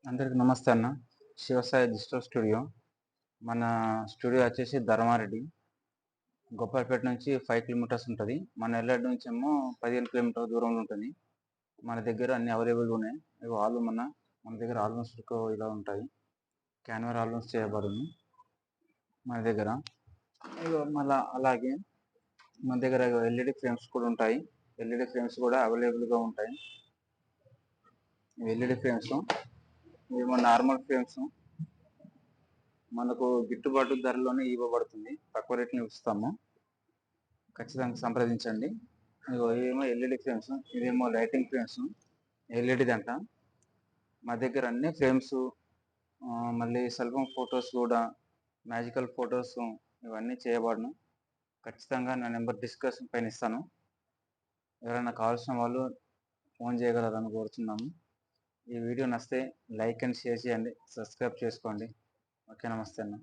అందరికి నమస్తే అన్న. Shivasai digital studio. మన స్టూడియో వచ్చేసి ధర్మారెడ్డి. గోపాల్పేట నుంచి 5 కిలోమీటర్స్ ఉంటుంది. మన ఎల్లాడి నుంచి ఏమో 15 కిలోమీటర్ల దూరంలో ఉంటుంది. మన దగ్గర అన్ని అవైలబుల్గా ఉన్నాయి. ఇవి ఆల్బమ్ మన దగ్గర ఆల్బమ్స్ ఇలా ఉంటాయి. క్యాన్వర్ ఆల్బమ్స్ చేయబడును మన దగ్గర. ఇగో మళ్ళా అలాగే మన దగ్గర ఎల్ఈడి ఫ్రేమ్స్ కూడా ఉంటాయి. ఎల్ఈడి ఫ్రేమ్స్ కూడా అవైలబుల్గా ఉంటాయి. ఎల్ఈడి ఫ్రేమ్స్ ఇవి నార్మల్ ఫ్రేమ్స్ మనకు గిట్టుబాటు ధరలోనే ఇవ్వబడుతుంది. తక్కువ రేట్ని ఇస్తాము. ఖచ్చితంగా సంప్రదించండి. ఇవేమో ఎల్ఈడి ఫ్రేమ్స్, ఇవేమో లైటింగ్ ఫ్రేమ్స్. ఎల్ఈడిది అంట. మా దగ్గర అన్ని ఫ్రేమ్స్, మళ్ళీ సెల్ఫోన్ ఫొటోస్ కూడా, మ్యాజికల్ ఫొటోస్ ఇవన్నీ చేయబడును. ఖచ్చితంగా నా నెంబర్ డిస్కషన్ పైన ఇస్తాను. ఎవరైనా కావాల్సిన వాళ్ళు ఫోన్ చేయగలరని కోరుతున్నాము. ఈ వీడియో నచ్చితే లైక్ అండ్ షేర్ చేయండి, సబ్స్క్రైబ్ చేసుకోండి. ఓకే, నమస్తే అన్న.